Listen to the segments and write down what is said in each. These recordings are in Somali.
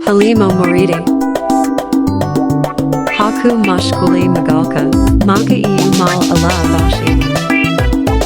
Halimo Moridi Haku Mashkuli Magalka Maka Iu Mal Allah Bashi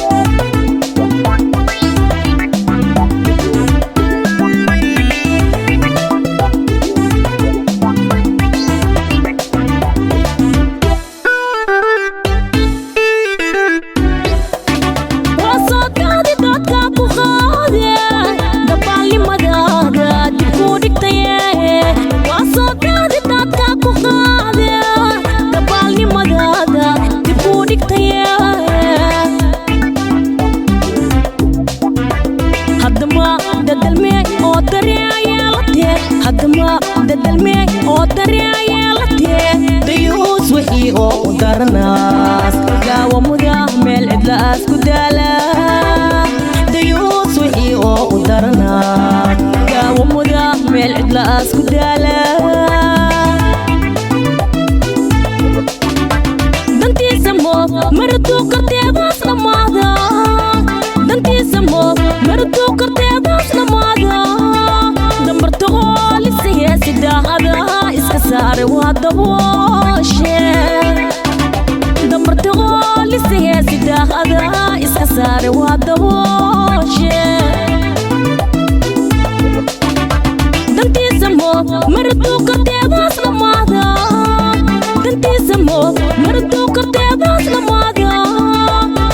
dadalmey oo daryeelate dayuus wixii oo u darnaas gaawa muda meel cidlaas ku daala dayuus wixii oo u darnaas gaawa muda meel cidlaas ku daala dantiisa moo maraduu karteedaas dhamaada dantiisa moo maraduu karteedaas dhamaada dambarta oo lisaya sidaahada iska saare waa dabooshe dambarta oo lisaya sidaahada iska saare waa dabooshe dantiisa moo maraduu karteedaas dhamaada dantiisa moo maraduu karteedaas dhamaada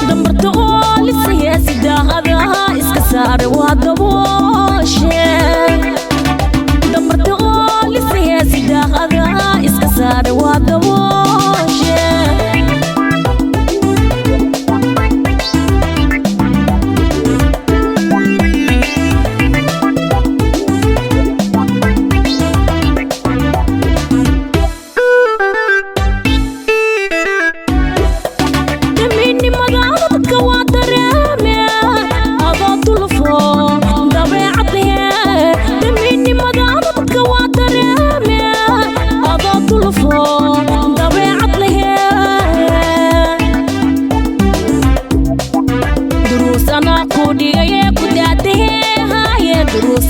dambarta oo lisaya sidaahada iska saare waa dabooshe dambarta oo lisaya sidaahada iska saare waa dabooshe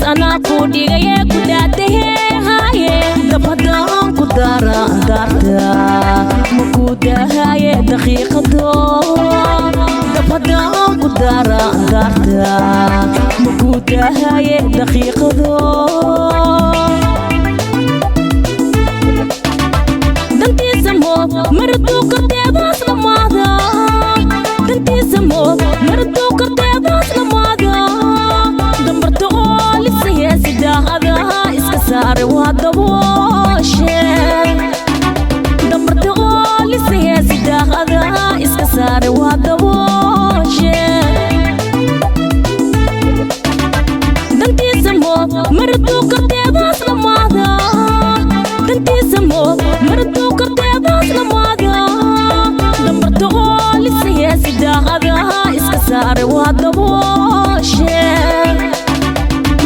أنا قودي يا كداته هاي دفدان كدارا دارتا مكودا هاي دقيقة دفدان كدارا دارتا مكودا هاي دقيقة دنتي سمو مردو كرتيباس لماذا دنتي سمو مردو كرتيباس لماذا دمبرتو lisaya sidaahada iska saare waa dabooshe dambarta oo lisaya sidaahada iska saare waa dabooshe dantiisa moo maraduu karteedaas dhamaada dantiisa moo maraduu karteedaas dhamaada dambarta oo lisaya sidaahada iska saare waa dabooshe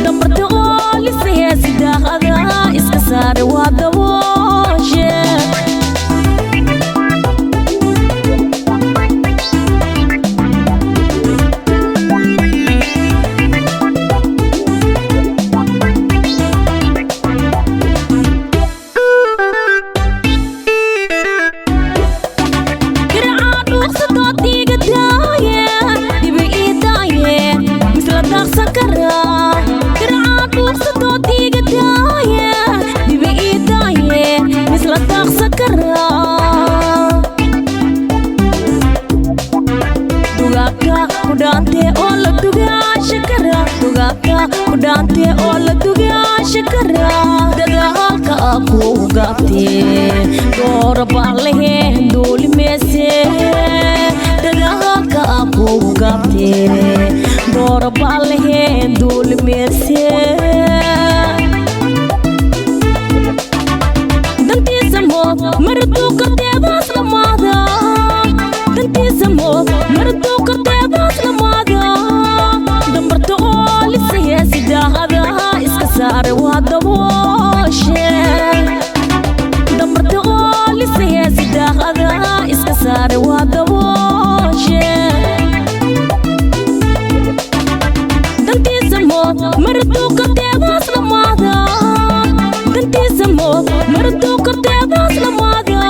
dambarta oo lisaya sidaahada iska saare waa dabooshe kudante oo la dugaa shakara dadaalka aku gaabte doora baalehe dooli meese dadaalka aku gaabte doora baalehe dooli meese dantiisa moo maraduu karteedaas dhamaada dantiisa moo maraduu karteedaas dhamaada dambarta oo lisaya sidaahada iska saare waa dabooshe dambarta oo lisaya sidaahada iska saare waa dabooshe dantiisa moo maraduu karteedaas samo mardu karteedaas lamaada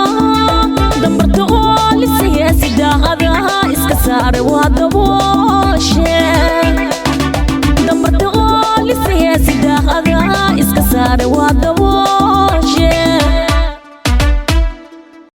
dambarta oo lisaya sidaaqada iska saare waa dabooshe dambarta oo lisaya sidaaqada iska saare waa